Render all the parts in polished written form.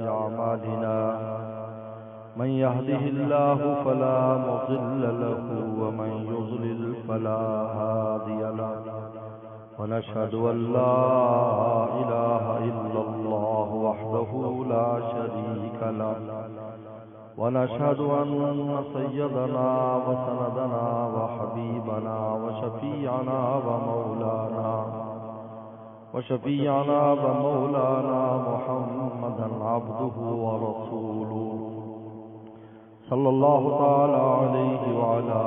أعمالنا من يهده الله فلا مضل له ومن يضلل فلا هادي له ونشهد أن لا إله إلا الله وحده لا شريك له ونشهد أن سيدنا وسندنا وحبيبنا وشفيعنا ومولانا محمدا عبده ورسوله صلى الله تعالى عليه وعلى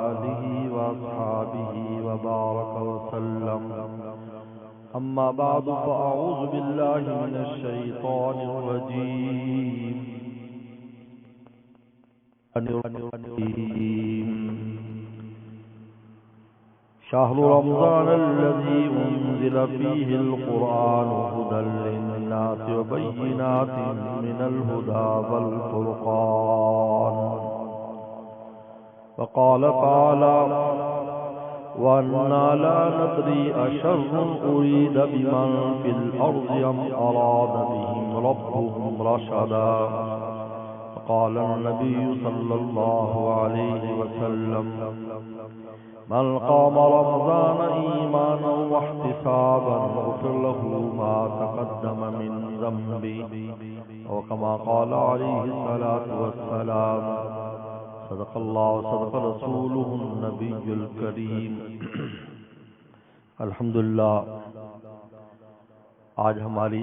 آله وأصحابه وبارك وسلم. أما بعد فأعوذ بالله من الشيطان الرجيم. شهر رمضان الذي أنزل فيه القرآن هدى للناس وبينات من الهدى والفرقان. وقال تعالى: وأنا لا ندري أشر أريد بمن في الأرض أم أراد بهم ربهم رشدا. قال النبي صلى الله عليه وسلم: من قام رمضان إيمانا واحتسابا غفر له ما تقدم من ذنبه وكما قال عليه الصلاة والسلام. صدق الله وصدق رسوله النبي الكريم. الحمدللہ آج ہماری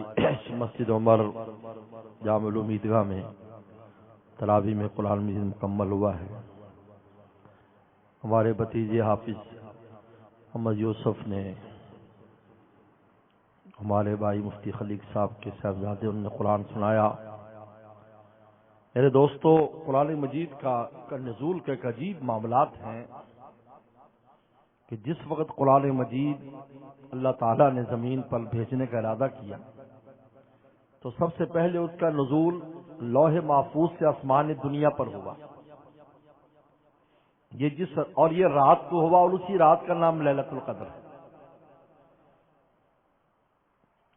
مسجد عمر جامع العلوم عیدگاہ میں تراویح میں قرآن مجید مکمل ہوا ہے. ہمارے بھتیجے حافظ محمد یوسف نے ہمارے بھائی مفتی خلیق صاحب کے صاحبزادے انہوں نے قرآن سنایا. میرے دوستو، قرآن مجید کا نزول کے ایک عجیب معاملات ہیں کہ جس وقت قرآن مجید اللہ تعالیٰ نے زمین پر بھیجنے کا ارادہ کیا تو سب سے پہلے اس کا نزول لوح محفوظ سے آسمان دنیا پر ہوا. یہ رات کو ہوا اور اسی رات کا نام لیلۃ القدر ہے.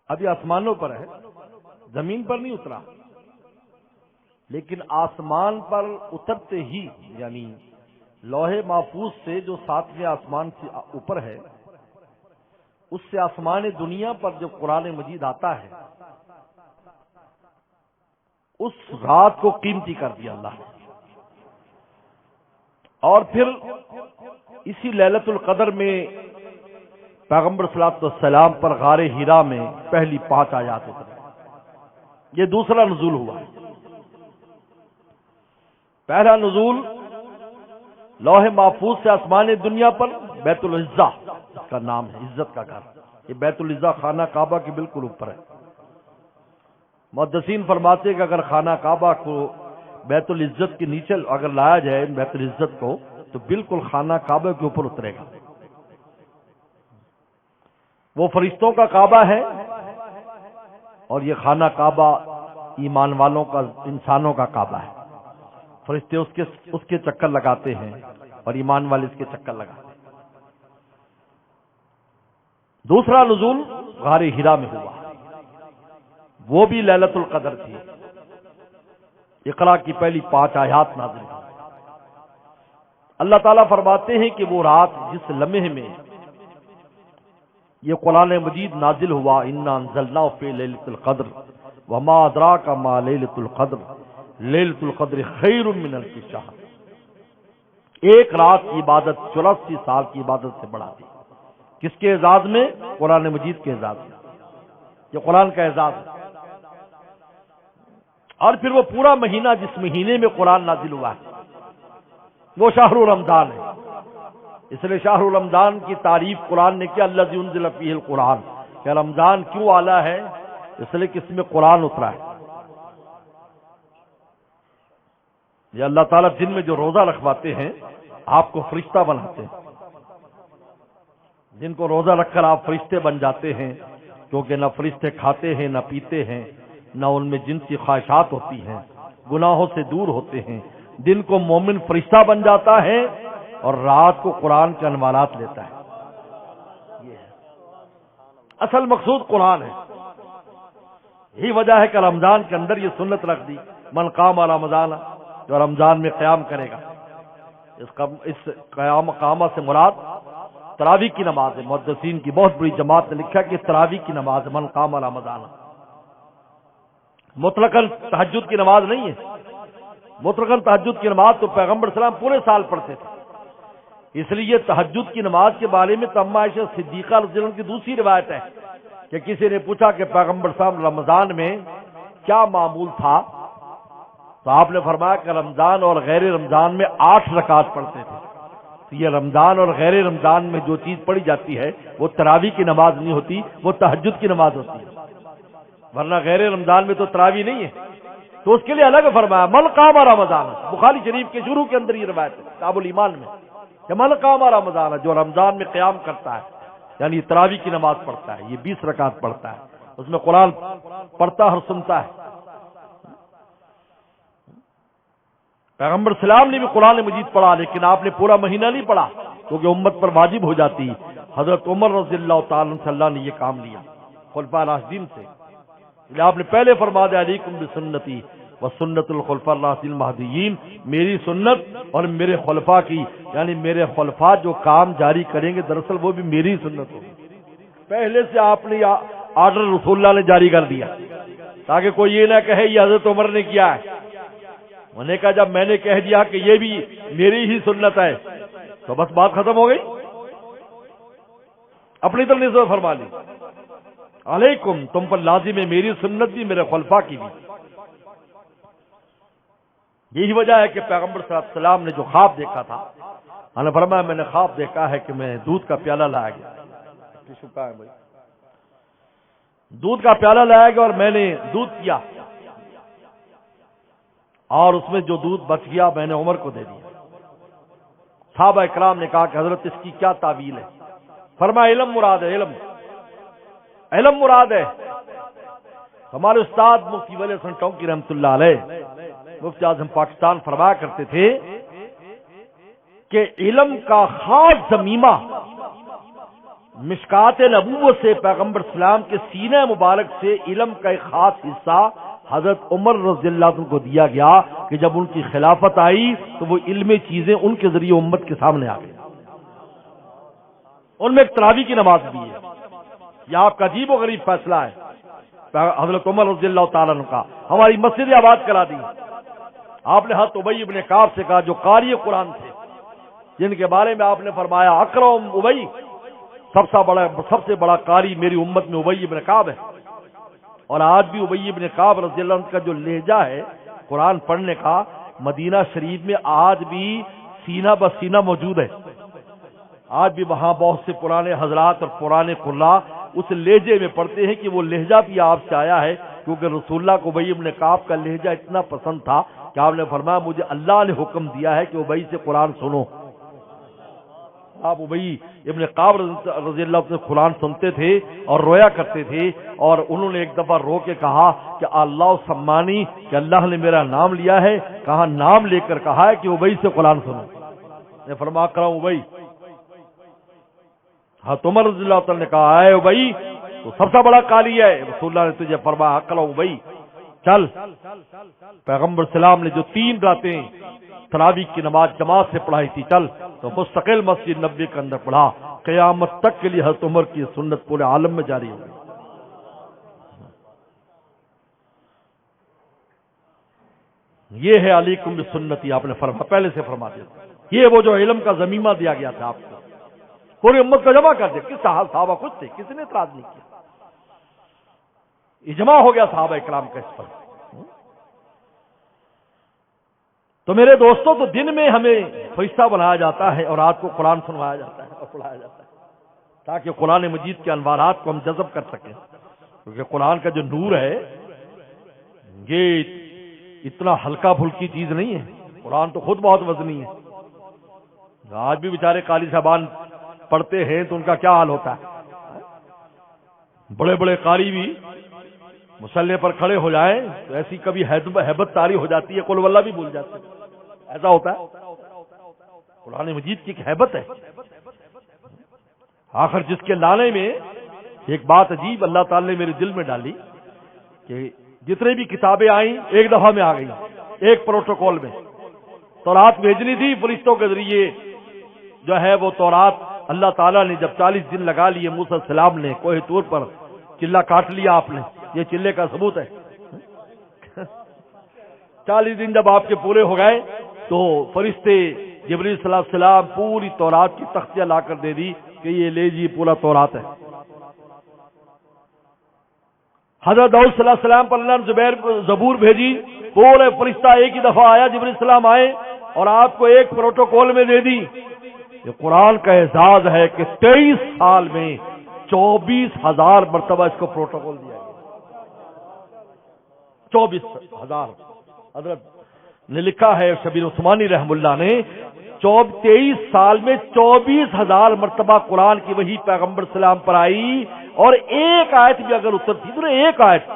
اب یہ آسمانوں پر ہے، زمین پر نہیں اترا، لیکن آسمان پر اترتے ہی یعنی لوح محفوظ سے جو 7ویں آسمان سے اوپر ہے اس سے آسمان دنیا پر جب قرآن مجید آتا ہے اس رات کو قیمتی کر دیا اللہ نے. اور پھر اسی لیلۃ القدر میں پیغمبر صلی اللہ علیہ وسلم پر غار حرا میں پہلی 5 آیات اترے. یہ دوسرا نزول ہوا. پہلا نزول لوح محفوظ سے آسمان دنیا پر بیت العزہ، اس کا نام ہے عزت کا گھر. یہ بیت العزہ خانہ کعبہ کے بالکل اوپر ہے. محدثین فرماتے ہیں کہ اگر خانہ کعبہ کو بیت العزت کے نیچے اگر لایا جائے بیت العزت کو تو بالکل خانہ کعبہ کے اوپر اترے گا. وہ فرشتوں کا کعبہ ہے اور یہ خانہ کعبہ ایمان والوں کا، انسانوں کا کعبہ ہے. فرشتے اس کے چکر لگاتے ہیں اور ایمان والے اس کے چکر لگاتے ہیں. دوسرا نزول غار حرا میں ہوا، وہ بھی لیلۃ القدر تھی. اقرا کی پہلی 5 آیات نازل ہوئی. اللہ تعالیٰ فرماتے ہیں کہ وہ رات جس لمحے میں یہ قرآن مجید نازل ہوا، انا انزلناہ فی لیلۃ القدر وما ادراک ما لیلۃ القدر لیلۃ القدر خیر من الف شہر. ایک رات کی عبادت 84 سال کی عبادت سے بڑھا دی. کس کے اعزاز میں؟ قرآن مجید کے اعزاز میں. یہ قرآن کا اعزاز ہے. اور پھر وہ پورا مہینہ جس مہینے میں قرآن نازل ہوا ہے وہ شہر رمضان ہے. اس لیے شہر رمضان کی تعریف قرآن نے کیا، الذی انزل فیہ القرآن. کہ رمضان کیوں اعلیٰ ہے؟ اس لیے کہ اس میں قرآن اترا ہے. یہ اللہ تعالیٰ دن میں جو روزہ رکھواتے ہیں آپ کو فرشتہ بناتے ہیں. جن کو روزہ رکھ کر آپ فرشتے بن جاتے ہیں، کیونکہ نہ فرشتے کھاتے ہیں نہ پیتے ہیں، نہ ان میں جنسی خواہشات ہوتی ہیں، گناہوں سے دور ہوتے ہیں. دن کو مومن فرشتہ بن جاتا ہے اور رات کو قرآن کے انوارات لیتا ہے. یہ ہے اصل مقصود قرآن ہے. یہی وجہ ہے کہ رمضان کے اندر یہ سنت رکھ دی، من قام رمضان، جو رمضان میں قیام کرے گا۔ اس قیام سے مراد تراویح کی نماز ہے۔ محدثین کی بہت بڑی جماعت نے لکھا کہ تراویح کی نماز ہے، من قام رمضان، مطلقاً تہجد کی نماز نہیں ہے۔ مطلقاً تہجد کی نماز تو پیغمبر صلی اللہ علیہ وسلم پورے سال پڑھتے تھے، اس لیے تہجد کی نماز کے بارے میں تو اما عائشہ صدیقہ رضی اللہ عنہا کی دوسری روایت ہے کہ کسی نے پوچھا کہ پیغمبر صلی اللہ علیہ وسلم رمضان میں کیا معمول تھا، تو آپ نے فرمایا کہ رمضان اور غیر رمضان میں 8 رکعت پڑھتے تھے۔ تو یہ رمضان اور غیر رمضان میں جو چیز پڑھی جاتی ہے وہ تراویح کی نماز نہیں ہوتی، وہ تہجد کی نماز ہوتی ہے، ورنہ غیر رمضان میں تو تراویح نہیں ہے۔ تو اس کے لیے الگ فرمایا من قام رمضان، بخاری شریف کے شروع کے اندر یہ روایت ہے کتاب الایمان میں کہ من قام رمضان، جو رمضان میں قیام کرتا ہے یعنی تراویح کی نماز پڑھتا ہے، یہ 20 رکعت پڑھتا ہے، اس میں قرآن پڑھتا اور سنتا ہے۔ پیغمبر سلام نے بھی قرآن مجید پڑھا، لیکن آپ نے پورا مہینہ نہیں پڑھا کیونکہ امت پر واجب ہو جاتی۔ حضرت عمر رضی اللہ تعالی عنہ نے یہ کام لیا خلفاء راشدین سے، آپ نے پہلے فرما دیا علیکم بسنتی وسنت الخلفاء الراشدین المہدیین، میری سنت اور میرے خلفاء کی، یعنی میرے خلفاء جو کام جاری کریں گے دراصل وہ بھی میری سنت ہوگی۔ پہلے سے آپ نے آرڈر رسول اللہ نے جاری کر دیا تاکہ کوئی یہ نہ کہے یہ حضرت عمر نے کیا ہے۔ انہوں نے کہا جب میں نے کہہ دیا کہ یہ بھی میری ہی سنت ہے تو بس بات ختم ہو گئی، اپنی طرف نسبت فرما لی، علیکم تم پر لازم ہے میری سنت بھی میرے خلفاء کی بھی۔ یہی وجہ ہے کہ پیغمبر صلی اللہ علیہ وسلم نے جو خواب دیکھا تھا، انہوں نے فرمایا میں نے خواب دیکھا ہے کہ میں دودھ کا پیالہ لایا گیا، دودھ کا پیالہ لایا گیا اور میں نے دودھ پیا اور اس میں جو دودھ بچ گیا میں نے عمر کو دے دیا۔ صحابہ اکرام نے کہا کہ حضرت اس کی کیا تعویل ہے؟ فرمایا علم مراد ہے، علم مراد ہے۔ ہمارے استاد مفتی ولی حسن ٹونکی رحمۃ اللہ علیہ، مفتی اعظم پاکستان فرمایا کرتے تھے کہ علم کا خاص ضمیمہ مشکات نبوت سے پیغمبر اسلام کے سینہ مبارک سے علم کا ایک خاص حصہ حضرت عمر رضی اللہ عنہ کو دیا گیا کہ جب ان کی خلافت آئی تو وہ علمی چیزیں ان کے ذریعے امت کے سامنے آ گئی۔ ان میں ایک تراویح کی نماز بھی ہے، یہ آپ کا عجیب و غریب فیصلہ ہے حضرت عمر رضی اللہ تعالیٰ عنہ کا۔ ہماری مسجد آباد کرا دی، آپ نے حضرت ابی ابن کعب سے کہا جو قاری قرآن تھے، جن کے بارے میں آپ نے فرمایا اکرم ابی، سب سے بڑا قاری میری امت میں ابی ابن کعب ہے۔ اور آج بھی ابی ابن کعب رضی اللہ عنہ کا جو لہجہ ہے قرآن پڑھنے کا مدینہ شریف میں آج بھی سینہ بسینہ موجود ہے۔ آج بھی وہاں بہت سے پرانے حضرات اور پرانے قراء اس لہجے میں پڑھتے ہیں کہ وہ لہجہ بھی آپ سے آیا ہے، کیونکہ رسول اللہ کو ابی ابن کعب کا لہجہ اتنا پسند تھا کہ آپ نے فرمایا مجھے اللہ نے حکم دیا ہے کہ ابی سے قرآن سنو۔ آپ ابی ابن کعب رضی اللہ عنہ قرآن سنتے تھے اور رویا کرتے تھے، اور انہوں نے ایک دفعہ رو کے کہا کہ اللہ سمانی، کہ اللہ نے میرا نام لیا ہے، کہا نام لے کر کہا ہے کہ ابی سے قرآن سنو۔ میں فرما کر ہوں ابی، حضرت عمر رضی اللہ عنہ نے کہا اے ابی تو سب سے بڑا قاری ہے، رسول اللہ نے تجھے فرمایا اقرأ ابی چل۔ پیغمبر سلام نے جو 3 راتیں تراویح کی نماز جماعت سے پڑھائی تھی، چل تو مستقل مسجد نبوی کے اندر پڑھا، قیامت تک کے لیے حضرت عمر کی سنت پورے عالم میں جاری ہوگی۔ یہ ہے علیکم بسنتی، آپ نے پہلے سے فرما دیا، یہ وہ جو علم کا ضمیمہ دیا گیا تھا آپ کو، پوری امت کا جمع کر دیا۔ کس صحابہ خود تھے، کسی نے اعتراض نہیں کیا، اجماع ہو گیا صحابہ اکرام کا اس پر۔ تو میرے دوستوں، تو دن میں ہمیں فرشتہ بنایا جاتا ہے اور رات کو قرآن سنوایا جاتا ہے اور پڑھایا جاتا ہے تاکہ قرآن مجید کے انوارات کو ہم جذب کر سکیں، کیونکہ قرآن کا جو نور ہے یہ اتنا ہلکا پھلکی چیز نہیں ہے، قرآن تو خود بہت وزنی ہے۔ آج بھی بیچارے قاری صاحبان پڑھتے ہیں تو ان کا کیا حال ہوتا ہے، بڑے بڑے قاری بھی مصلی پر کھڑے ہو جائیں تو ایسی کبھی ہیبت طاری ہو جاتی ہے، قل واللہ بھی بھول جاتے ہیں، ایسا ہوتا ہے۔ قرآن مجید کی ایک ہیبت ہے۔ آخر جس کے لانے میں ایک بات عجیب اللہ تعالی نے میرے دل میں ڈالی کہ جتنے بھی کتابیں آئیں ایک دفعہ میں آ گئی، ایک پروٹوکول میں۔ تورات بھیجنی تھی فرشتوں کے ذریعے، جو ہے وہ تورات اللہ تعالیٰ نے جب 40 دن لگا لیے موسیٰ علیہ السلام نے کوہ طور پر، چلہ کاٹ لیا آپ نے، یہ چلے کا ثبوت ہے۔ 40 دن جب آپ کے پورے ہو گئے تو فرشتے جبریل صلی اللہ علیہ وسلم پوری تورات کی تختیاں لا کر دے دی کہ یہ لے جی پورا تورات ہے۔ حضرت داؤد صلی اللہ علیہ وسلم پر اللہ نے زبور بھیجی، پورے فرشتہ ایک ہی دفعہ آیا، جبریل السلام آئے اور آپ کو ایک پروٹوکول میں دے دی۔ یہ قرآن کا اعزاز ہے کہ 23 سال میں 24,000 مرتبہ اس کو پروٹوکول دیا گیا۔ 24,000 حضرت نے لکھا ہے، شبیر عثمانی رحم اللہ نے 23 سال میں 24,000 مرتبہ قرآن کی وحی پیغمبر سلام پر آئی، اور ایک آیت بھی اگر اترتی تو ایک آیت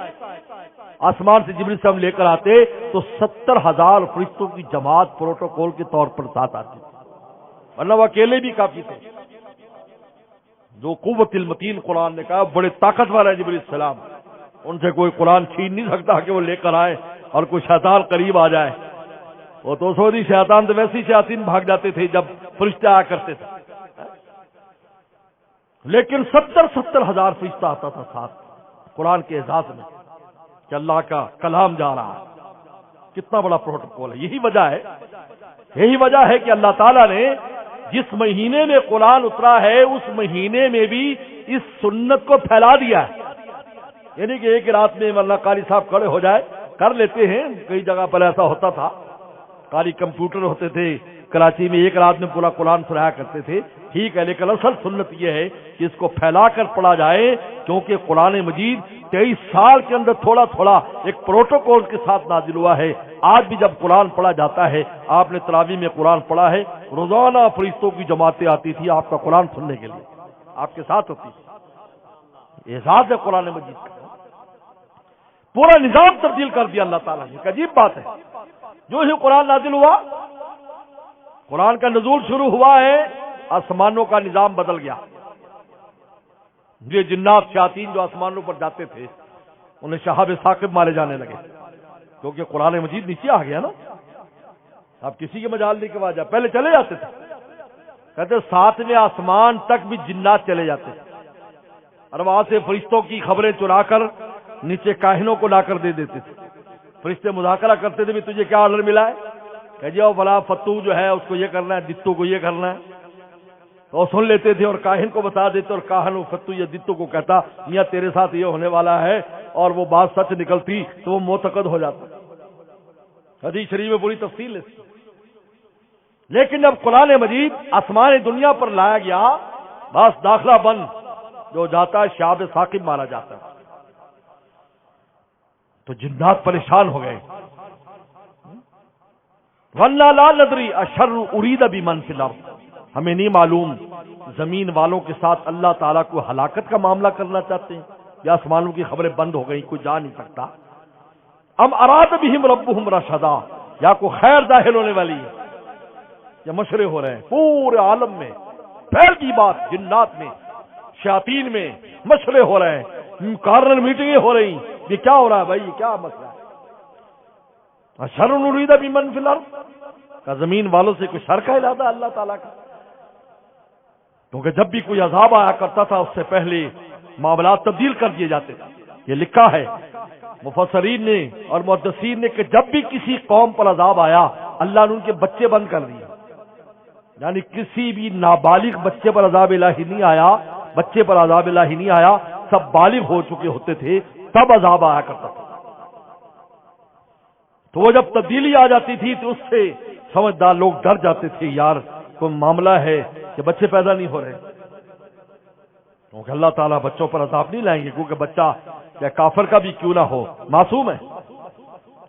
آسمان سے جبریل السلام لے کر آتے تو 70,000 فرشتوں کی جماعت پروٹوکول کے طور پر ساتھ آتی، ورنہ وہ اکیلے بھی کافی تھے۔ جو قوت المتین قرآن نے کہا بڑے طاقتور ہے جبریل السلام، ان سے کوئی قرآن چھین نہیں سکتا کہ وہ لے کر آئے اور کوئی شیطان قریب آ جائے۔ وہ تو سعودی شیطان تو ویسے ہی شیاطین بھاگ جاتے تھے جب فرشتے آیا کرتے تھے، لیکن 70,000 فرشتہ آتا تھا ساتھ قرآن کے اعزاز میں کہ اللہ کا کلام جا رہا ہے۔ کتنا بڑا پروٹوکول ہے۔ یہی وجہ ہے کہ اللہ تعالیٰ نے جس مہینے میں قرآن اترا ہے اس مہینے میں بھی اس سنت کو پھیلا دیا ہے، یعنی کہ ایک رات میں مولانا قاری صاحب کھڑے ہو جائے، کر لیتے ہیں، کئی جگہ پر ایسا ہوتا تھا، قاری کمپیوٹر ہوتے تھے کراچی میں، ایک رات میں پورا قرآن سنایا کرتے تھے، ٹھیک ہے، لیکن اصل سنت یہ ہے کہ اس کو پھیلا کر پڑھا جائے، کیونکہ قرآن مجید 23 سال کے اندر تھوڑا تھوڑا ایک پروٹوکول کے ساتھ نازل ہوا ہے۔ آج بھی جب قرآن پڑھا جاتا ہے، آپ نے تراویح میں قرآن پڑھا ہے، روزانہ فرشتوں کی جماعتیں آتی تھی آپ کا قرآن سننے کے لیے، آپ کے ساتھ ہوتی تھی۔ اعزاز ہے قرآن مجید کا، پورا نظام تبدیل کر دیا اللہ تعالیٰ نے۔ عجیب بات ہے، جو ہی قرآن نازل ہوا، قرآن کا نزول شروع ہوا ہے، آسمانوں کا نظام بدل گیا۔ یہ جنات شیاطین جو آسمانوں پر جاتے تھے انہیں شہاب ثاقب مارے جانے لگے، کیونکہ قرآن مجید نیچے آ گیا نا۔ اب کسی کے مجال نہیں کہ وجہ، پہلے چلے جاتے تھے، کہتے 7ویں آسمان تک بھی جنات چلے جاتے تھے، اور وہاں سے فرشتوں کی خبریں چرا کر نیچے کاہنوں کو لا کر دے دیتے تھے۔ فرشتے مذاکرہ کرتے تھے بھی تجھے کیا آرڈر ملا ہے، کہ جی فلاں فتو جو ہے اس کو یہ کرنا ہے، دتو کو یہ کرنا ہے، تو وہ سن لیتے تھے اور کاہن کو بتا دیتے، اور کاہن فتو یا دتو کو کہتا میاں تیرے ساتھ یہ ہونے والا ہے، اور وہ بات سچ نکلتی تو وہ معتقد ہو جاتا۔ حدیث شریف میں پوری تفصیل ہے۔ لیکن جب قرآن مجید آسمان دنیا پر لایا گیا، بس داخلہ بند، جو جاتا ہے شہاب ثاقب مارا جاتا ہے۔ تو جنات پریشان ہو گئے، وَلَّا لَا نَدْرِي أَشَرٌّ أُرِيدَ بِمَنْ فِي الْأَرْضِ، ہمیں نہیں معلوم زمین والوں کے ساتھ اللہ تعالیٰ کو ہلاکت کا معاملہ کرنا چاہتے ہیں یا آسمانوں کی خبریں بند ہو گئی، کوئی جا نہیں سکتا، ام اراد بہم ربہم رشدا، یا کوئی خیر ظاہر ہونے والی ہے، یا مشورے ہو رہے ہیں پورے عالم میں، پھیل کی بات، جنات میں شیاطین میں مشورے ہو رہے ہیں، کارنر میٹنگیں ہو رہی، یہ کیا ہو رہا ہے بھائی، یہ کیا مسئلہ ہے؟ اشر نرید بمن فی الارض، کا زمین والوں سے کوئی شر کا ارادہ اللہ تعالیٰ کا؟ کیونکہ جب بھی کوئی عذاب آیا کرتا تھا اس سے پہلے معاملات تبدیل کر دیے جاتے تھے۔ یہ لکھا ہے مفسرین نے اور محدثین نے کہ جب بھی کسی قوم پر عذاب آیا اللہ نے ان کے بچے بند کر دیے، یعنی کسی بھی نابالغ بچے پر عذاب الہی نہیں آیا، بچے پر عذاب الہی نہیں آیا، سب بالغ ہو چکے ہوتے تھے تب عذاب آیا کرتا تھا۔ تو وہ جب تبدیلی آ جاتی تھی تو اس سے سمجھدار لوگ ڈر جاتے تھے، یار کوئی معاملہ ہے کہ بچے پیدا نہیں ہو رہے، کیونکہ اللہ تعالیٰ بچوں پر عذاب نہیں لائیں گے، کیونکہ بچہ یا کافر کا بھی کیوں نہ ہو معصوم ہے،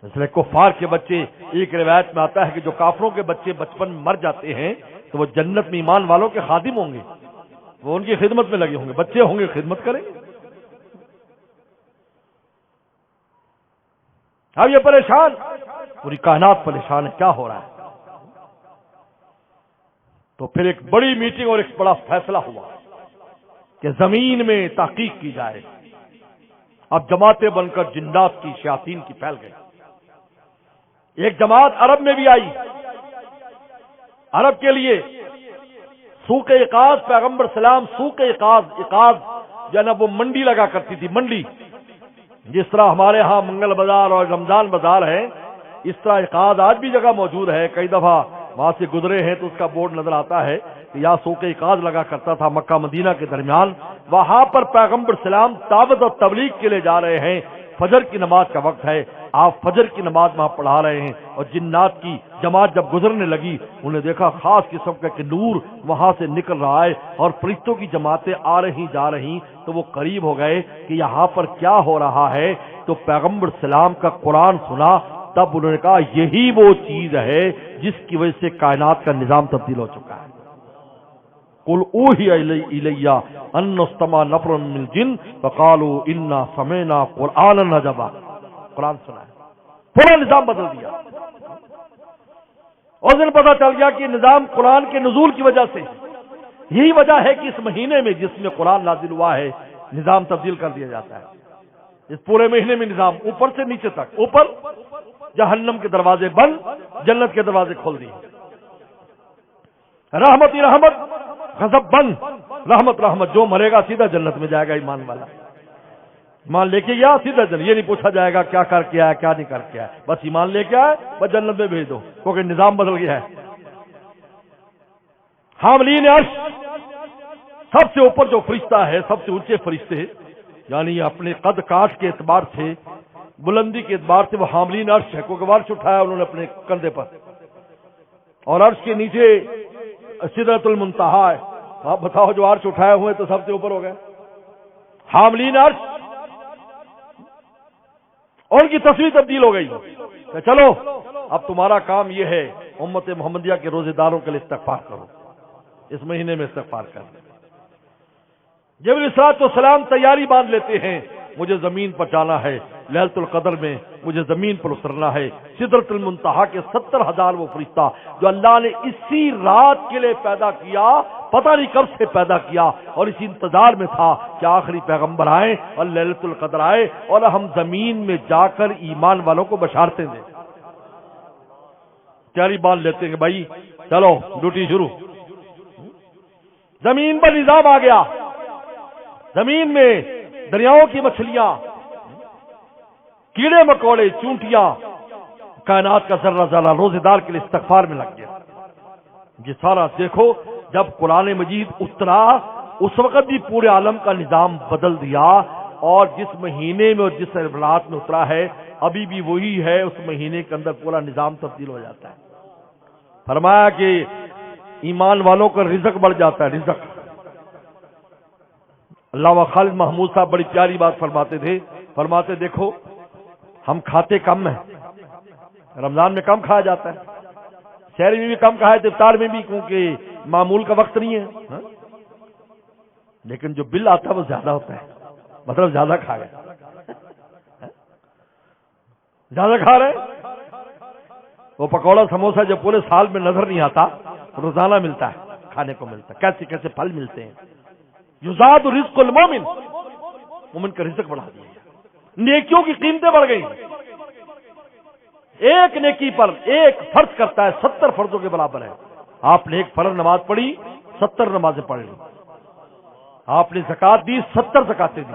اس لیے کفار کے بچے، ایک روایت میں آتا ہے کہ جو کافروں کے بچے بچپن میں مر جاتے ہیں تو وہ جنت میں ایمان والوں کے خادم ہوں گے، وہ ان کی خدمت میں لگے ہوں گے، بچے ہوں گے خدمت کریں گے۔ اب یہ پریشان، پوری کائنات پریشان ہے، کیا ہو رہا ہے؟ تو پھر ایک بڑی میٹنگ اور ایک بڑا فیصلہ ہوا کہ زمین میں تحقیق کی جائے، اب جماعتیں بن کر جنات کی شیاطین کی پھیل گئی. ایک جماعت عرب میں بھی آئی. عرب کے لیے سوق عکاظ، پیغمبر سلام سوق عکاظ جو ہے نا وہ منڈی لگا کرتی تھی. منڈی جس طرح ہمارے ہاں منگل بازار اور رمضان بازار ہے، اس طرح عکاظ آج بھی جگہ موجود ہے. کئی دفعہ وہاں سے گزرے ہیں تو اس کا بورڈ نظر آتا ہے کہ یہاں سوق عکاظ لگا کرتا تھا مکہ مدینہ کے درمیان. وہاں پر پیغمبر سلام دعوت اور تبلیغ کے لیے جا رہے ہیں. فجر کی نماز کا وقت ہے، آپ فجر کی نماز وہاں پڑھا رہے ہیں، اور جنات کی جماعت جب گزرنے لگی انہیں دیکھا خاص قسم کا کہ نور وہاں سے نکل رہا ہے اور فرشتوں کی جماعتیں آ رہی جا رہی. تو وہ قریب ہو گئے کہ یہاں پر کیا ہو رہا ہے. تو پیغمبر سلام کا قرآن سنا. تب انہوں نے کہا یہی وہ چیز ہے جس کی وجہ سے کائنات کا نظام تبدیل ہو چکا ہے. قل اوحی الی ان استمع نفر من الجن فقالوا انا سمعنا قرآنا عجبا. قرآن سنا ہے، پورا نظام بدل دیا. اور دن پتہ چل گیا کہ نظام قرآن کے نزول کی وجہ سے. یہی وجہ ہے کہ اس مہینے میں جس میں قرآن نازل ہوا ہے نظام تبدیل کر دیا جاتا ہے. اس پورے مہینے میں نظام اوپر سے نیچے تک، اوپر جہنم کے دروازے بند، جنت کے دروازے کھول دیے. رحمت ہی رحمت، غضب بند. رحمت رحمت، جو مرے گا سیدھا جنت میں جائے گا. ایمان والا ایمان لے کے گیا سیدھا جنت. یہ نہیں پوچھا جائے گا کیا کر کے آیا کیا نہیں کر کے آیا، بس ایمان لے کے آئے بس جنت میں بھیج دو، کیونکہ نظام بدل گیا ہے. حاملین عرش، سب سے اوپر جو فرشتہ ہے، سب سے اونچے فرشتے، یعنی اپنے قد کاٹ کے اعتبار سے، بلندی کے اعتبار سے وہ حاملین عرش ہے، کیونکہ عرش اٹھایا انہوں نے اپنے کندھے پر، اور عرش کے نیچے سدرۃ المنتہا ہے. آپ بتاؤ جو عرش اٹھائے ہوئے تو سب سے اوپر ہو گئے. حاملین عرش، اور ان کی تصویر تبدیل ہو گئی کہ چلو اب تمہارا کام یہ ہے امت محمدیہ کے روزے داروں کے لیے استغفار کرو، اس مہینے میں استغفار کرو. جبریل علیہ السلام تیاری باندھ لیتے ہیں، مجھے زمین پر جانا ہے، لیلۃ القدر میں مجھے زمین پر اترنا ہے. سدرۃ المنتہا کے 70,000 وہ فرشتہ جو اللہ نے اسی رات کے لیے پیدا کیا، پتہ نہیں کب سے پیدا کیا، اور اسی انتظار میں تھا کہ آخری پیغمبر آئے اور لیلۃ القدر آئے اور ہم زمین میں جا کر ایمان والوں کو بشارتیں دیں. تیاری باندھ لیتے ہیں کہ بھائی چلو ڈیوٹی شروع. زمین پر نظام آ گیا. زمین میں دریاؤں کی مچھلیاں، کیڑے مکوڑے، چونٹیاں، کائنات کا ذرہ ذرہ روزے دار کے لیے استغفار میں لگ گیا. یہ سارا دیکھو، جب قرآن مجید اترا اس وقت بھی پورے عالم کا نظام بدل دیا، اور جس مہینے میں اور جس رات میں اترا ہے ابھی بھی وہی ہے. اس مہینے کے اندر پورا نظام تبدیل ہو جاتا ہے. فرمایا کہ ایمان والوں کا رزق بڑھ جاتا ہے. رزق، علامہ خالد محمود صاحب بڑی پیاری بات فرماتے تھے. فرماتے دیکھو ہم کھاتے کم ہیں، رمضان میں کم کھایا جاتا ہے، شہری میں بھی کم کھایا، افطار میں بھی، کیونکہ معمول کا وقت نہیں ہے. لیکن جو بل آتا ہے وہ زیادہ ہوتا ہے، مطلب زیادہ کھا گئے، زیادہ کھا رہے. وہ پکوڑا سموسا جو پورے سال میں نظر نہیں آتا، روزانہ ملتا ہے، کھانے کو ملتا ہے. کیسے کیسے پھل ملتے ہیں. یزاد رزق المومن، مومن کا رزق بڑھا دیا. نیکیوں کی قیمتیں بڑھ گئی. ایک نیکی پر ایک فرض کرتا ہے 70 فرضوں کے برابر ہے. آپ نے ایک فرض نماز پڑھی، 70 نمازیں پڑھ لی. آپ نے زکات دی، 70 زکاتیں دی.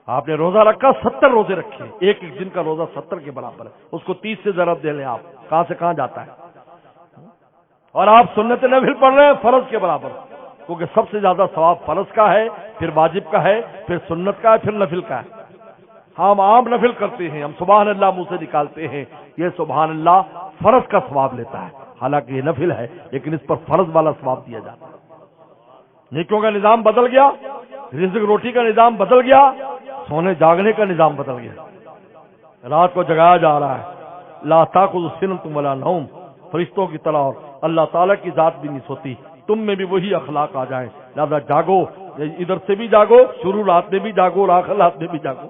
آپ نے روزہ رکھا، 70 روزے رکھے. ایک ایک دن کا روزہ 70 کے برابر ہے. اس کو 30 سے ضرب دے لیں، آپ کہاں سے کہاں جاتا ہے. اور آپ سنت نفل پڑھ رہے ہیں فرض کے برابر، کیونکہ سب سے زیادہ ثواب فرض کا ہے، پھر واجب کا ہے، پھر سنت کا ہے، پھر نفل کا ہے. ہم عام نفل کرتے ہیں، ہم سبحان اللہ منہ سے نکالتے ہیں، یہ سبحان اللہ فرض کا ثواب لیتا ہے. حالانکہ یہ نفل ہے لیکن اس پر فرض والا ثواب دیا جاتا ہے. نیکیوں کا نظام بدل گیا، رزق روٹی کا نظام بدل گیا، سونے جاگنے کا نظام بدل گیا. رات کو جگایا جا رہا ہے. لا تاخذ سنۃ ولا نوم، فرشتوں کی طرح، اور اللہ تعالیٰ کی ذات بھی نہیں سوتی. تم میں بھی وہی اخلاق آ جائیں، لہذا جاگو. ادھر سے بھی جاگو، شروع رات میں بھی جاگو اور آخر رات میں بھی جاگو.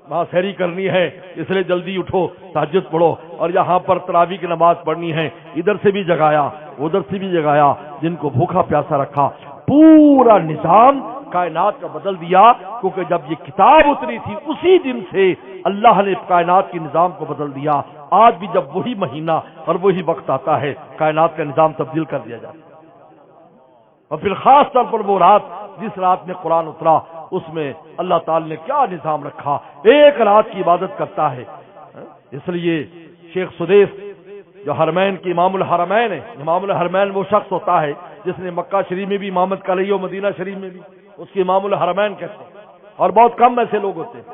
وہاں سحری کرنی ہے اس لیے جلدی اٹھو، تہجد پڑھو. اور یہاں پر تراویح کی نماز پڑھنی ہے، ادھر سے بھی جگایا ادھر سے بھی جگایا، جن کو بھوکا پیاسا رکھا. پورا نظام کائنات کا بدل دیا، کیونکہ جب یہ کتاب اتری تھی اسی دن سے اللہ نے کائنات کے نظام کو بدل دیا۔ آج بھی جب وہی مہینہ اور وہی وقت آتا ہے کائنات کا نظام تبدیل کر دیا جاتا ہے۔ اور پھر خاص طور پر وہ رات جس رات میں قرآن اترا، اس میں اللہ تعالی نے کیا نظام رکھا، ایک رات کی عبادت کرتا ہے۔ اس لیے شیخ سدیس جو حرمین کے امام الحرمین ہے، امام الحرمین وہ شخص ہوتا ہے جس نے مکہ شریف میں بھی امامت کری اور مدینہ شریف میں بھی، اس کے امام الحرمین کہتے ہیں، اور بہت کم ایسے لوگ ہوتے ہیں،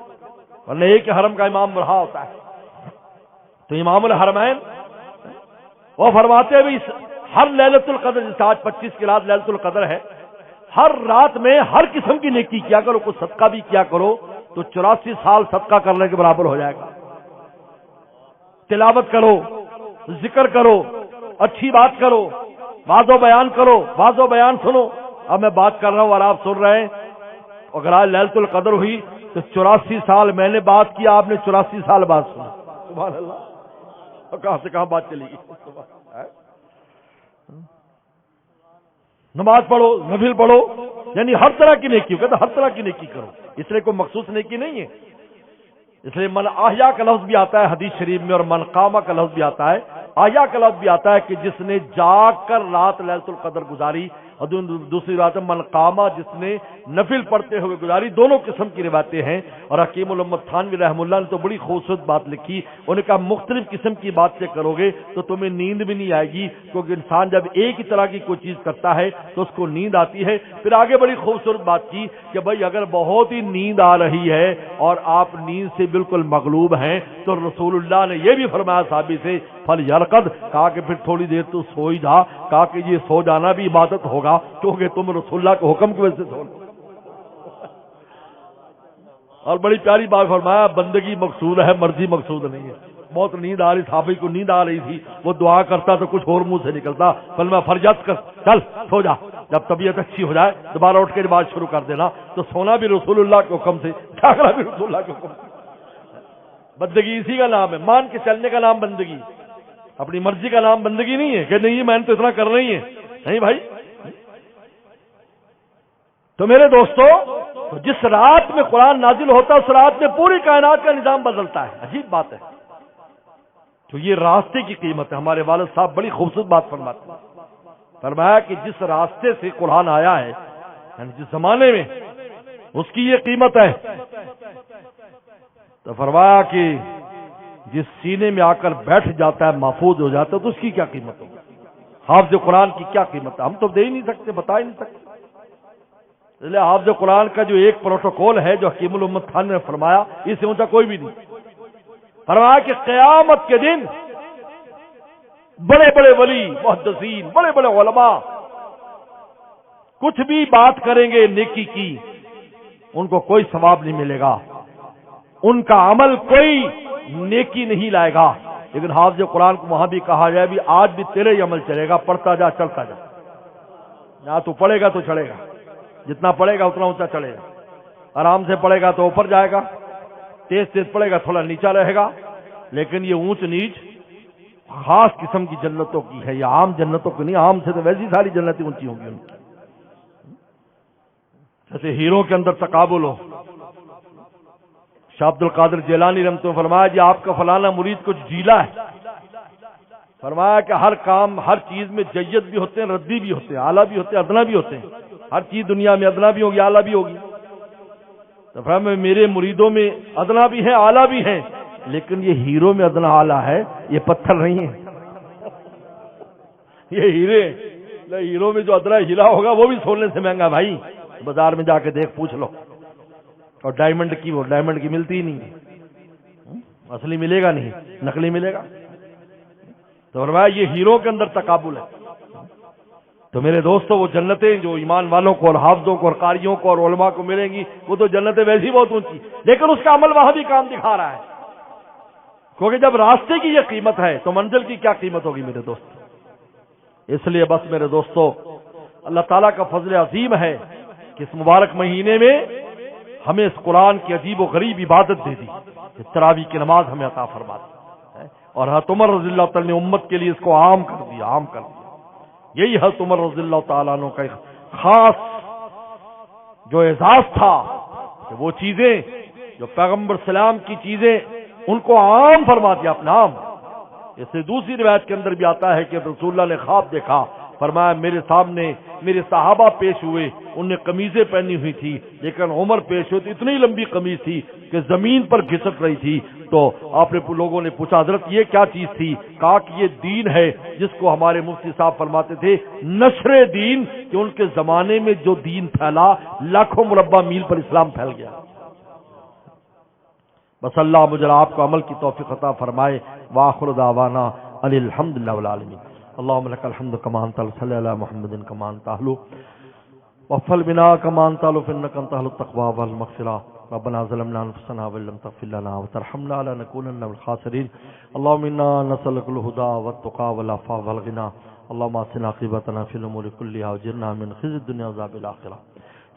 ورنہ ایک حرم کا امام رہا ہوتا ہے۔ تو امام الحرمین وہ فرماتے بھی ہر لیلۃ القدر، جیسے آج 25 کی رات لیلۃ القدر ہے، ہر رات میں ہر قسم کی نیکی کیا کرو، کچھ صدقہ بھی کیا کرو تو 84 سال صدقہ کرنے کے برابر ہو جائے گا۔ تلاوت کرو، ذکر کرو، اچھی بات کرو، واعظ و بیان کرو، واعظ و بیان سنو۔ اب میں بات کر رہا ہوں اور آپ سن رہے ہیں، اگر آج لیلۃ القدر ہوئی تو 84 سال میں نے بات کی، آپ نے 84 سال بعد سنا۔ سبحان اللہ، اور کہاں سے کہاں بات چلی گئی۔ نماز پڑھو، نفل پڑھو، یعنی ہر طرح کی نیکی، کہتے ہر طرح کی نیکی کرو، اس لیے کوئی مخصوص نیکی نہیں ہے۔ اس لیے من احیا کا لفظ بھی آتا ہے حدیث شریف میں، اور من قامہ کا لفظ بھی آتا ہے، احیا کا لفظ بھی آتا ہے کہ جس نے جاگ کر رات لیلۃ القدر گزاری، اور دوسری بات ہے من قامہ، جس نے نفل پڑھتے ہوئے گزاری۔ دونوں قسم کی روایتیں ہیں، اور حکیم الامت تھانوی رحمہ اللہ نے تو بڑی خوبصورت بات لکھی، انہوں نے کہا مختلف قسم کی باتیں کرو گے تو تمہیں نیند بھی نہیں آئے گی، کیونکہ انسان جب ایک ہی طرح کی کوئی چیز کرتا ہے تو اس کو نیند آتی ہے۔ پھر آگے بڑی خوبصورت بات کی کہ بھائی اگر بہت ہی نیند آ رہی ہے اور آپ نیند سے بالکل مغلوب ہیں تو رسول اللہ نے یہ بھی فرمایا صحابی سے فلیرقد، کہا کہ پھر تھوڑی دیر تو سو ہی جا، کہا کہ یہ سو جانا بھی عبادت ہوگا کیونکہ تم رسول اللہ کے حکم کی وجہ سے سو۔ اور بڑی پیاری بات فرمایا، بندگی مقصود ہے، مرضی مقصود نہیں ہے۔ بہت نیند آ رہی، صحابی کو نیند آ رہی تھی، وہ دعا کرتا تو کچھ اور منہ سے نکلتا، فرمایا فرجت کر، چل سو جا، جب طبیعت اچھی ہو جائے دوبارہ اٹھ کے بات شروع کر دینا۔ تو سونا بھی رسول اللہ کے حکم سے، جاگنا بھی رسول اللہ کے حکم سے۔ بندگی اسی کا نام ہے، مان کے چلنے کا نام بندگی، اپنی مرضی کا نام بندگی نہیں ہے کہ نہیں میں نے تو اتنا کرنا ہی ہے، نہیں بھائی۔ تو میرے دوستو، جس رات میں قرآن نازل ہوتا ہے اس رات میں پوری کائنات کا نظام بدلتا ہے، عجیب بات ہے۔ تو یہ راستے کی قیمت ہے۔ ہمارے والد صاحب بڑی خوبصورت بات فرماتے ہیں، فرمایا کہ جس راستے سے قرآن آیا ہے، یعنی جس زمانے میں، اس کی یہ قیمت ہے۔ تو فرمایا کہ جس سینے میں آ کر بیٹھ جاتا ہے، محفوظ ہو جاتا ہے، تو اس کی کیا قیمت ہوگی؟ حافظ قرآن کی کیا قیمت ہے؟ ہم تو دے ہی نہیں سکتے، بتا ہی نہیں سکتے۔ اس لیے حافظ قرآن کا جو ایک پروٹوکول ہے جو حکیم الامت خان نے فرمایا، اس سے اونچا کوئی بھی نہیں۔ فرمایا کہ قیامت کے دن بڑے بڑے ولی، محدثین، بڑے بڑے علماء کچھ بھی بات کریں گے نیکی کی، ان کو کوئی ثواب نہیں ملے گا، ان کا عمل کوئی نیکی نہیں لائے گا۔ لیکن حافظ قرآن کو وہاں بھی کہا جائے بھی آج بھی تیرے ہی عمل چلے گا، پڑھتا جا، چلتا جا، نہ تو پڑھے گا تو چڑھے گا، جتنا پڑھے گا اتنا اونچا چڑھے گا، آرام سے پڑھے گا تو اوپر جائے گا، تیز تیز پڑھے گا تھوڑا نیچا رہے گا۔ لیکن یہ اونچ نیچ خاص قسم کی جنتوں کی ہے، یہ عام جنتوں کی نہیں، عام سے تو ویسی ساری جنتیں اونچی ہوں گی ان کی۔ جیسے ہیروں کے اندر تقابل ہو، شاہ عبد القادر جیلانی رحمۃ اللہ فرمایا جی آپ کا فلانا مرید کچھ ڈھیلا ہے، فرمایا کہ ہر کام ہر چیز میں جید بھی ہوتے ہیں، ردی بھی ہوتے ہیں، اعلیٰ بھی ہوتے ہیں، ادنا بھی ہوتے ہیں، ہر چیز دنیا میں ادنا بھی ہوگی، اعلیٰ بھی ہوگی۔ تو فرمایا میرے مریدوں میں ادنا بھی ہیں، اعلیٰ بھی ہیں، لیکن یہ ہیروں میں ادنا اعلیٰ ہے، یہ پتھر نہیں ہے، یہ ہیرے، ہیروں میں جو ادنا ہیرا ہوگا وہ بھی سونے سے مہنگا بھائی، بازار میں جا کے دیکھ پوچھ لو۔ اور ڈائمنڈ کی، وہ ڈائمنڈ کی ملتی ہی نہیں ہے، اصلی ملے گا نہیں، نقلی ملے گا۔ تو فرمایا یہ ہیروں کے اندر تقابل ہے۔ تو میرے دوستوں وہ جنتیں جو ایمان والوں کو اور حافظوں کو اور قاریوں کو اور علماء کو ملیں گی، وہ تو جنتیں ویسی بہت اونچی، لیکن اس کا عمل وہاں بھی کام دکھا رہا ہے، کیونکہ جب راستے کی یہ قیمت ہے تو منزل کی کیا قیمت ہوگی میرے دوست۔ اس لیے بس میرے دوستوں، اللہ تعالیٰ کا فضل عظیم ہے کہ اس مبارک مہینے میں ہمیں اس قرآن کی عجیب و غریب عبادت دے دی، کہ تراویح کی نماز ہمیں عطا فرما دی، اور حضرت عمر رضی اللہ تعالیٰ نے امت کے لیے اس کو عام کر دیا، عام کر دیا۔ یہی حضرت عمر رضی اللہ تعالیٰ عنہ کا ایک خاص جو اعزاز تھا کہ وہ چیزیں جو پیغمبر سلام کی چیزیں ان کو عام فرما دیا، اپنا عام۔ اس سے دوسری روایت کے اندر بھی آتا ہے کہ رسول اللہ نے خواب دیکھا، فرمایا میرے سامنے میرے صحابہ پیش ہوئے، انہوں نے قمیضیں پہنی ہوئی تھی، لیکن عمر پیش ہوئی تو اتنی لمبی قمیض تھی کہ زمین پر گھسٹ رہی تھی۔ تو آپ نے لوگوں نے پوچھا حضرت یہ کیا چیز تھی؟ کہا کہ یہ دین ہے جس کو ہمارے مفتی صاحب فرماتے تھے نشر دین، کہ ان کے زمانے میں جو دین پھیلا لاکھوں مربع میل پر اسلام پھیل گیا۔ بس اللہ مجھے آپ کو عمل کی توفیق عطا فرمائے۔ وآخر دعوانا ان الحمد للہ والعالمین۔ اللهم لك الحمد كما انت صلی علی محمد كما انت اهل وفل بنا كما انت اهل انك انت اهل التقوى والمغفرة۔ ربنا ظلمنا انفسنا وان لم تغفر لنا وترحمنا لنكونن من الخاسرين۔ اللهم انا نسألك الهدى والتقى والعفاف والغنى۔ اللهم اصلح عاقبتنا في الامور كلها واجرنا من خزي الدنيا وعذاب الاخرة۔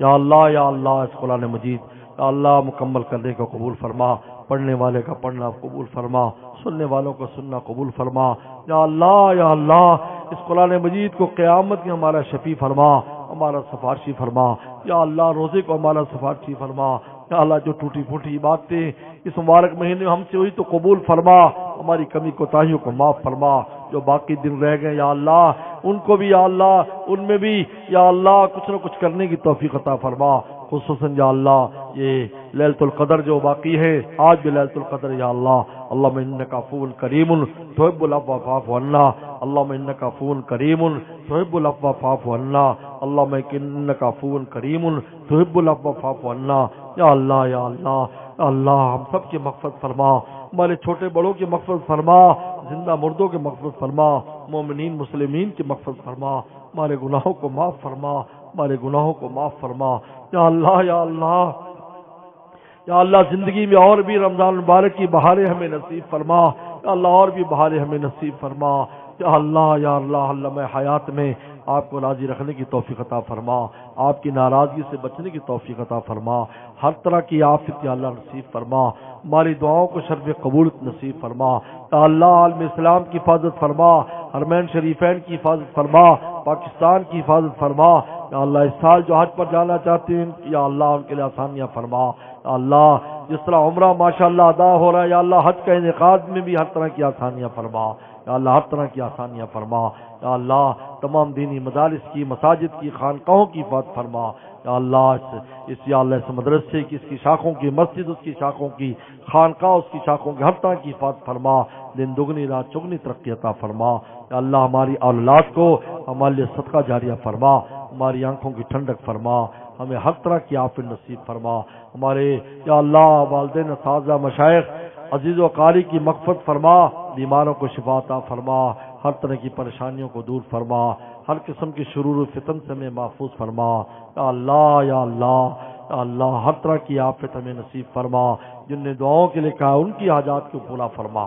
یا اللہ اس قرآن مجید یا اللہ مکمل کرنے کو قبول فرما، پڑھنے والے کا پڑھنا قبول فرما، سننے والوں کو سننا قبول فرما۔ یا اللہ اس قرآن مجید کو قیامت میں ہمارا شفیع فرما، ہمارا سفارشی فرما۔ یا اللہ روزے کو ہمارا سفارشی فرما۔ یا اللہ جو ٹوٹی پھوٹی باتیں اس مبارک مہینے ہم سے ہوئی تو قبول فرما، ہماری کمی کوتاہیوں کو معاف فرما۔ جو باقی دن رہ گئے یا اللہ ان کو بھی یا اللہ ان میں بھی یا اللہ کچھ نہ کچھ کرنے کی توفیق عطا فرما۔ خصوصاً یا اللہ یہ لیلۃ القدر جو باقی ہے، آج بھی لیلۃ القدر یا اللہ، اللہم انک عفو کریم تحب العفو فاعف عنا، اللہم انک عفو کریم تحب العفو فاعف عنا، اللہم انک عفو کریم تحب العفو فاعف عنا۔ یا اللہ ہم سب کی مغفرت فرما، ہمارے چھوٹے بڑوں کی مغفرت فرما، زندہ مردوں کی مغفرت فرما، مومنین مسلمین کی مغفرت فرما، ہمارے گناہوں کو معاف فرما، ہمارے گناہوں کو معاف فرما۔ یا اللہ زندگی میں اور بھی رمضان مبارک کی بہاریں ہمیں نصیب فرما، یا اللہ اور بھی بہاریں ہمیں نصیب فرما۔ یا اللہ میں حیات میں آپ کو راضی رکھنے کی توفیق عطا فرما، آپ کی ناراضگی سے بچنے کی توفیق عطا فرما، ہر طرح کی آفت یا اللہ نصیب فرما، ہماری دعاؤں کو شرف قبولت نصیب فرما۔ یا اللہ عالم اسلام کی حفاظت فرما، حرمین شریفین کی حفاظت فرما، پاکستان کی حفاظت فرما۔ یا اللہ اس سال جو حج پر جانا چاہتے ہیں یا اللہ ان کے لیے آسانیاں فرما۔ یا اللہ جس طرح عمرہ ماشاءاللہ ادا ہو رہا ہے یا اللہ حج کا انعقاد میں بھی ہر طرح کی آسانیاں فرما، یا اللہ ہر طرح کی آسانیاں فرما۔ یا اللہ تمام دینی مدارس کی، مساجد کی، خانقاہوں کی حفاظت فرما۔ یا اللہ اس مدرسے کی، اس کی شاخوں کی، مسجد اس کی شاخوں کی، خانقاہ اس کی شاخوں کی، ہر طرح کی حفاظت فرما، دن دگنی رات چگنی ترقی عطا فرما۔ یا اللہ ہماری اولاد کو ہمارے لیے صدقہ جاریہ فرما، ہماری آنکھوں کی ٹھنڈک فرما، ہمیں ہر طرح کی عافیت نصیب فرما۔ ہمارے یا اللہ والدین، اساتذہ، مشائخ، عزیز و قاری کی مغفرت فرما، بیماروں کو شفا عطا فرما، ہر طرح کی پریشانیوں کو دور فرما، ہر قسم کی شرور و فتن سے ہمیں محفوظ فرما۔ یا اللہ ہر طرح کی آفت ہمیں نصیب فرما، جن نے دعاؤں کے لیے کہا ان کی حاجات کو پورا فرما۔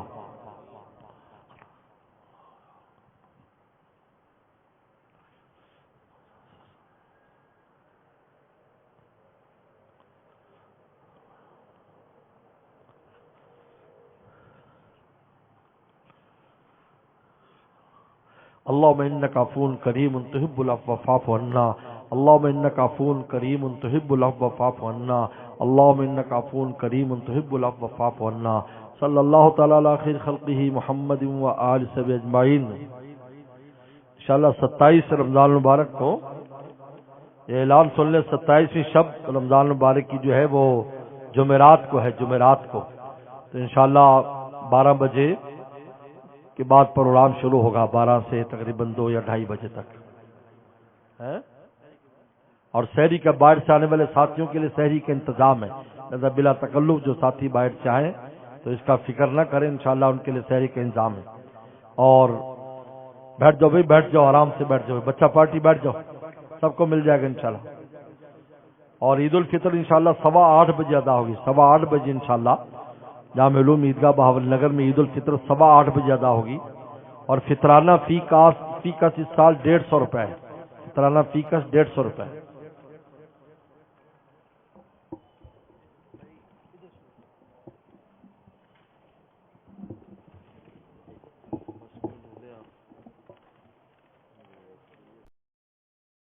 اللهم انك عفو كريم تحب العفو فاعف عنا، اللهم انك عفو كريم تحب العفو فاعف عنا، اللهم انك عفو كريم تحب العفو فاعف عنا۔ صلی اللہ تعالی علی خیر خلقہ محمد و آل صحبہ اجمعین۔ انشاءاللہ 27 رمضان المبارک کو یہ اعلان سن لیں، 27ویں شب رمضان المبارک کی جو ہے وہ جمعرات کو ہے، جمعرات کو، تو انشاءاللہ 12 بجے کے بعد پروگرام شروع ہوگا، 12 سے تقریباً 2 یا 2:30 بجے تک ہے، اور سحری کا باہر سے آنے والے ساتھیوں کے لیے سحری کا انتظام ہے، لہذا بلا تکلف جو ساتھی باہر سے آئیں تو اس کا فکر نہ کریں، انشاءاللہ ان کے لیے سحری کا انتظام ہے۔ اور بیٹھ جاؤ بھائی، بیٹھ جاؤ، آرام سے بیٹھ جاؤ، بچہ پارٹی بیٹھ جاؤ، سب کو مل جائے گا انشاءاللہ۔ اور عید الفطر انشاءاللہ 8:15 بجے ادا ہوگی، 8:15 بجے انشاءاللہ جامع علوم عیدگاہ بہاول نگر میں عید الفطر 8:15 بجے ادا ہوگی، اور فطرانہ فی کس اس سال 150 روپے ہے، فطرانہ فی کس 150 روپے ہے۔